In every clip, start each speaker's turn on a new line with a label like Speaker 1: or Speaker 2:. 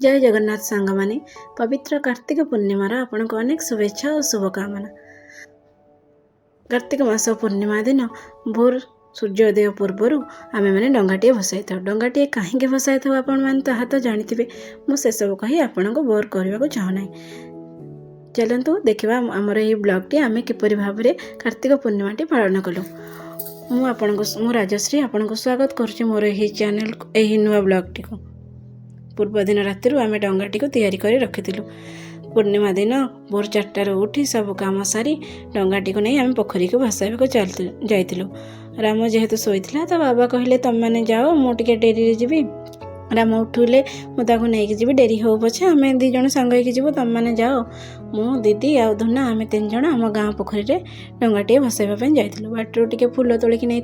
Speaker 1: जय जगन्नाथ सांग माने पवित्र कार्तिक पूर्णिमार आपनको अनेक शुभेच्छा और शुभकामना। कार्तिक मास पूर्णिमा दिन भोर सूर्योदय पूर्वर आम मैंने डंगाटे भसाई था। डंगाटे कहीं भसाई था आपण तो जानते मु से सब कही आपण को बोर करने को चाहूना। चलतु देखा आमर ये ब्लॉग टी आम किपर भाव में कार्तिक पूर्णिमा टी पालन कलु। मु राजश्री आपन को स्वागत करुच्ची मोर यही चैनल यही नुआ ब्लॉग टी को। पूर्व दिन राति आम डंगाटी को तैयारी कर रखिलु। पूर्णिमा दिन भोर 4टार उठी सब काम सारी डंगाटी को नहीं आम पोखरी को भसाइबा जाइलु। राम जेहेतु शोइथिला तो बाबा कहले तुम मैंने जाओ मुझे डेरी जीवी। राम उठुले मुझे नहीं जी डेरी हो पछे आम 2 जन सांग जीव तुम मैंने जाओ। मु दीदी आ धुना आम 3 जन आम गाँ पोखरी में डंगाटे भसाइबा जाइलु। बाटर टिके फूल तोलिक नहीं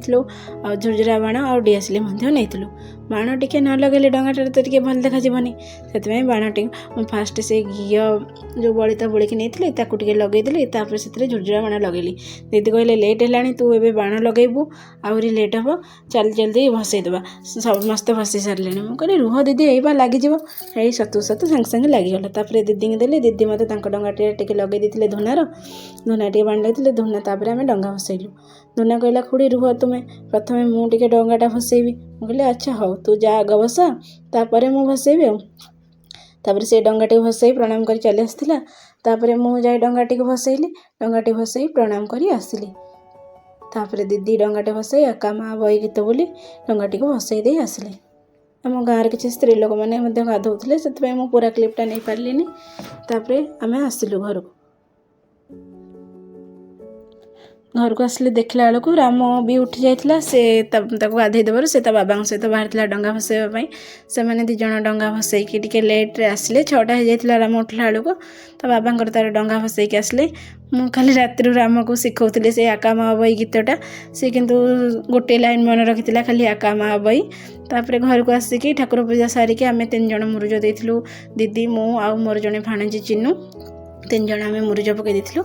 Speaker 1: आ झुरझुरा बाण आ डीएसएल नहीं। बाण टिके न लगे डंगाटे तो टिके भल देखा जीवनी से बाण टी फास्ट से घी जो बलिता बोलिक नहीं टे लगेदेली से झुरझुरा बाण लगेली। दीदी कहले लेट है तू ए बाण लगेबू आहरी लेट हम चल जल्दी भसईदेवा समस्त भसई सारे। मुझे रुह दीदी यही लगिज यही सतु सतु सागे सागे लगिगला। तापर दीदी की देली दीदी मत डंगाटे टे लगे देते धुनार धुना टे बाण लगे धुना तापर आम डंगा भसईलु। धुना कहला खुड़ी रुह तुम्हें प्रथम मुझे डंगाटा भसईबी। मुझे अच्छा हौ तू जा आग भसा तापर मु भसईबी। तापर से डंगाटी भसई प्रणाम कर चली आसला। तापर मु जाए डंगाटी को भसईली। डंगाटी भसई प्रणाम करी आसिली। तापर दीदी डंगाटे भसई आका माँ बई गीत बोली डंगाटी को भसई दे आसिले। आम गाँव किसी स्त्री लोक मैंने गाधोले से पूरा क्लिपटा नहीं पार्ली। तापर आम आसिलु घर को आसिले देखला बेलू राम भी उठी जाइला। से गाधे देवर से बाबा सहित बाहर डंगा भसैवाई। से मैंने 2 जन डंगा भसैकी टिके लेट्रे आसिले। 6टा हो जाइला राम उठला बेलू तो बाबा तार डंगा भसैकी आसिले। मु खाली राति राम को शिखाऊली से आका माँ बई गीतटा से किंतु गोटे लाइन मन रखी खाली आका माँ बई। तापर घर को आसिकी ठाकुर पूजा सारिकी आम 3 जन मुरुज देइथिलु। दीदी मु आ मोर जने भाणजी चिन्नू 3 जन आम मुरुज पकई देइथिलु।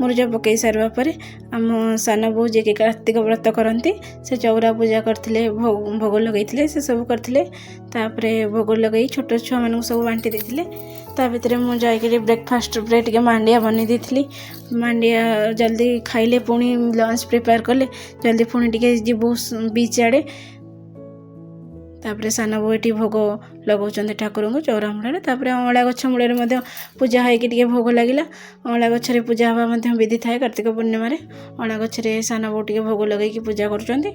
Speaker 1: मुरुज पकई सारा पर आम सान बो जे कि कार्तिक व्रत करती से चौरा पूजा करते भोग लगे से सब करते। तापर भोग लगे छोट छुआ मान सब बांटी देते। ता भीतर मुझे जाकर ब्रेकफास्ट टे मांडिया बनी देती। मांडिया जल्दी खाइले पुणी लंच प्रिपेयर कले जल्दी पुणी टे जीवु बीच आड़े। तापर सान बो ये भोग लगाउछन्ते ठाकुर को चौरा मूल। तापर अँला गछ मूल पूजा होगी भोग लगिला। अँला गछरे पूजा हवा विधि थाए कार्तिक पूर्णिमा। अँला गछरे सान बो टे भोग लगे पूजा कर।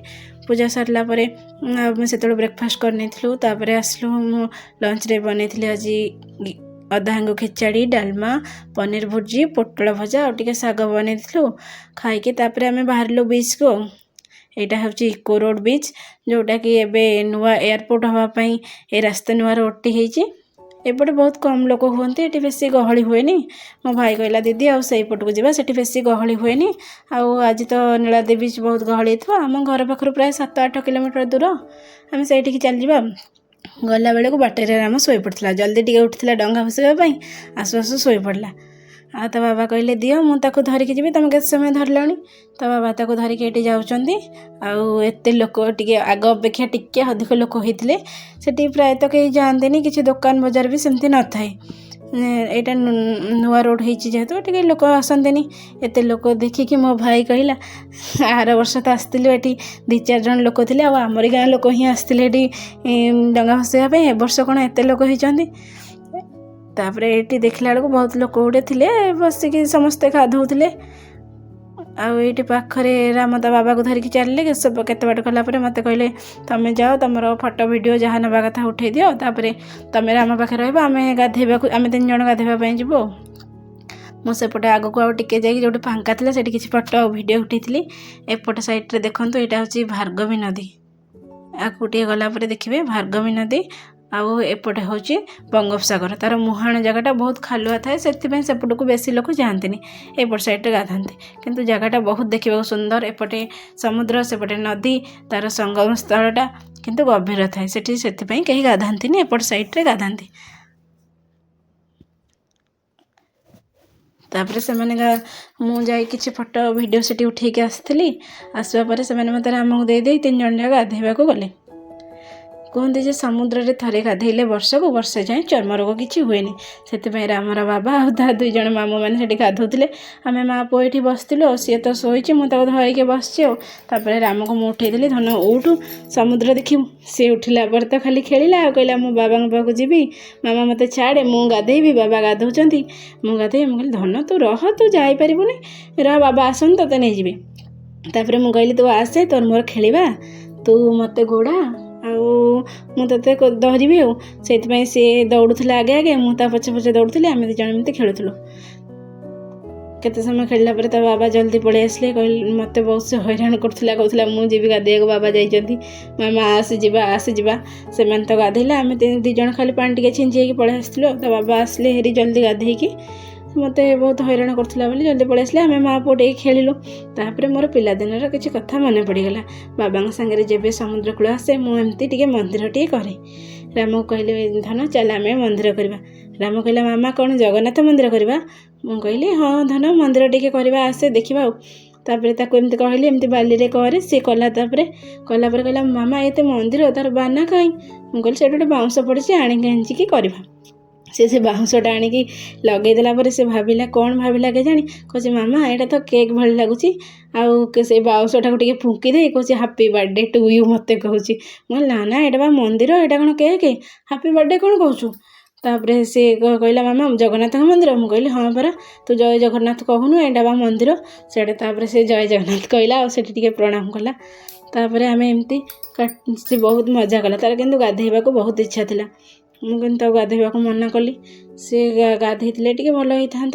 Speaker 1: पूजा सारा से ब्रेकफास्ट करनी। तापर आसलु लंच रे बनई आज अधांग खिचड़ी डालमा पनीर भुर्जी पोटल भजा और टे शाग बनई खाई। तापर आम बाहर बीच को यहाँ हूँ इको रोड बीच जोटा कि एवं नुआ एयरपोर्ट हाँपाई ये रास्ता नुआ रोडटी होती। एपटे बहुत कम लोक हुए ये बेसी गहली हुए। मो भाई कहला दीदी आईपट को जावा से बेसी गहली हुए। आज तो नीलाद्री बीच बहुत गहली थो। आम घर पाखर प्राय 7-8 किलोमीटर दूर आम से चल जावा। गला बेले को बाटर राम शोई पड़ता जल्दी टे उठा डंगा भसैवाई आसु आसु शोई पड़ा। आ तो बाबा कहले दियो मुझे धरिकी जी तुम के समय धरल। तो बाबा ताको धरिकी ये जाऊँच आते लोक टे आग अपेक्षा टिके अधिक लोक होते से प्रायतः कहीं जाते कि दुकान बजार भी सेमती न थाए। यहाँ नुआ रोड होती जेहेतु टे लोक आसते एत लोक देखिकी मो भाई कहला आर वर्ष तो आसती ये 2-4 जन लोक थे आमरी गाँ लोक ही आसते डंगा भसैवाई। ए वर्ष कौन एत लोक होती। तापर ये देखला बेलू बहुत लोक गुटे थे बसिकी समस्ते गाधोले। आईटी पाखरे राम ता बाबा को धरिकी चलिए सब केते बाट कलापर मत कहले तुम जाओ तुम फोटो वीडियो जहाँ नवा कथा उठे दियो। तापर तुम राम पाखे रही आम गाधेबा आम 3 जन गाधेवाई जीवु। मुझेपटे आग को आगे जाकि जो फांका था से किसी फोटो वीडियो उठी। एपट साइड्रे देखो यहाँ हूँ भार्गवी नदी। आगे टे गलापर देखिए भार्गवी नदी आउ एपटे हूँ बंगोपसागर। तार मुहाण जगटा बहुत खालुआ थाए से सेपट को बेसी लोक जाती एपट साइड्रे गाधाती। किंतु जगटा बहुत देखा सुंदर। एपटे समुद्र सेपटे नदी तार संगम स्थलटा किंतु गभीर थाए से कहीं गाधाती एपट साइड्रे गाधाती। तापर से मुझे किसी फोटो वीडियो से उठेकी आसली। आसवा पर से मत रामको दे 3 जन जाक गाधेबा गले। कहते जे समुद्र रे थरे गाधेले वर्षको वर्ष जाए चर्म रोग किसी हुए से रामर बाबा आ दुई जन मामू मैंने गाधोले आम माँ पुआ ये बसलु सी तो शोची मुझे धरिके बसपर राम को मुझे उठेदेली धन उठू समुद्र देखू सी उठिला पर तो खाली खेला कहला मो बाबा पाक जी मामा मत छाड़े मु गाधेबी बाबा गाधौं मु गाधे मुझे धन तू रह तू जापरिबुनि रह बाबा आसन ते नहीं जी तापर मुझे कहली तू आसे तोर मोर खेलिबा तू मत गोड़ा मुझे धरबी से सी दौड़ूला आगे आगे मुझे पछे पछे दौड़ूली आम दिज एमती खेलुलु केते समय खेलला पर ता बाबा जल्दी पड़े आसले कहले मत बहुत से हैरान करथुला कहथुला मुझे गाधे बाबा जाइछंती मामा आसे जिबा से मैंने तो गाधेला आम दी जन खाली पानी टिके छिंची पड़े आसलु तो बाबा आसले हेरी जल्दी गाधेकी मत बहुत हैरान करथुला बोली जल्दी पड़े आसले आम माँ पुआ टे खेलु तापर मोर पिलादिनर किसी कथा मन पड़गला बाबा सांगे जेबे समुद्र कूल आसे मुझे टे मंदिर टे करे राम कहले धन चल आम मंदिर करवा राम कहला मामा कौन जगन्नाथ मंदिर करवा मु कहली हाँ धन मंदिर टे करवा आसे देखा तापर ताको एमती कहली एमती बाली करे सी कला कलापर कहला मामा ये मंदिर तार बाना कहीं मुझे कहली से गोटे बाउंश पड़ी आणिकी करवा से बाउंशटा आणिकी लगेदेला पर से भाविला कौन भाविला के जानी कहे मामा यहाँ तो केक भली लगुच से बाउंशटा को फुंकी दे कहे हापी बर्थडे टू यू मत कहूँ ना ना यहाँ बा मंदिर यहाँ कौन केक हापी बर्थडे कौन कहूँ तापर से कहला मामा जगन्नाथ मंदिर मुझे कहली हाँ परा तू जय जगन्नाथ कहूनु यहाँ बा मंदिर से से जय जगन्नाथ कहला टे प्रणाम कला तापर आम एमती से बहुत मजा कला तार किंतु गाधेबा को बहुत इच्छा थिला मुझे गाधेबा को मना कली सी गाधे टे भल होता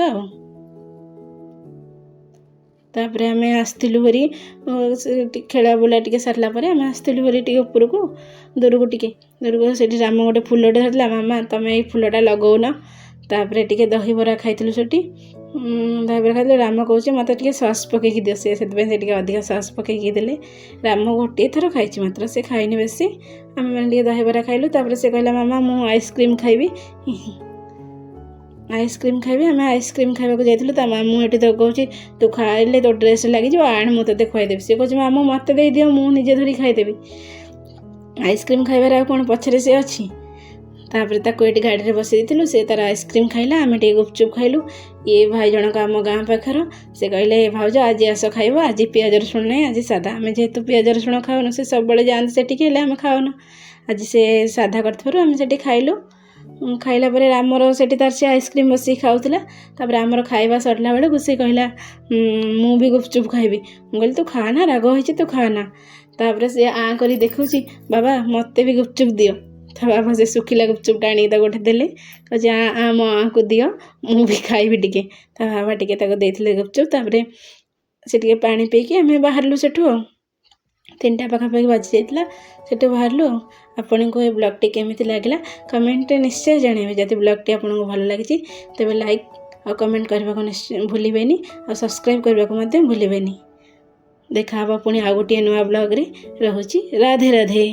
Speaker 1: तापर आम आसलु हरी खेला बुला टे सारा पर आम आसलु हरी टे ऊपर को दूर को से राम गोटे फुलटे धरला मामा तुम ये फुलटा लगौन तापर टे दही बरा खाइलु से दही बरा खाई राम कहे मत टे सस पकईकी दियो से अधिक सस पकईकी देले राम गोटे थर खाई मात्र से खाइनी बेसी आम मैंने दही बरा खाइलु तापर से कहला मामा मु आइसक्रीम खाइबी आइसक्रीम खाइबी आम आइसक्रीम खाइबा जाइलु ता मामू ये तो कहूँ तू खाइले तो ड्रेस लगे आण मुझे खुआदेवी सी कहे मामू मत दे दियो मुझे धरी खाइदेवी आइसक्रीम खाइबार आ कौन पछरे से अच्छी तापर ताको ये गाड़ी में बसई देलु से तार आइसक्रीम खाइला आम टे गुपचुप खाइलु ये भाई जनक आम गाँ पाखर से कहले भाउज आज आस खाइब आज पियाज रसुण नहीं आज सादा आम जेहेतु पियाज रसुण खाऊन से सब जाते से आम खाऊन आज से सादा करम से खाइलु खाइला पर आमर से तार से आइसक्रीम बस खाऊला तापर आमर खाइबा सरला बेलू से कहला मु भी गुपचुप खाइबी मुझे कहली तू खाना राग हो तू खाना तापर से आ करी देखुची बाबा मत भी गुपचुप दियो तो बाबा से सुखिला गुपचुपटा आनी गोटे देले कहे आ माँ को दियो मु भी खाइबी टिके बाबा टिके देते गुपचुप तापर से पानी पीकी आम बाहरलु सेठू 3टा पाखापाखि बाजी जाइला सेठू बाहरलु आपण को ये ब्लॉगटी केमिति लागला कमेंट निश्चय जानवे जदि ब्लॉगटी आपको भल लगी तेज लाइक और कमेंट करने को निश्चय भूलें और सब्सक्राइब करने को भूलें। देखा पुणी आ गोटे नुआ ब्लॉग रे रहुची राधे राधे।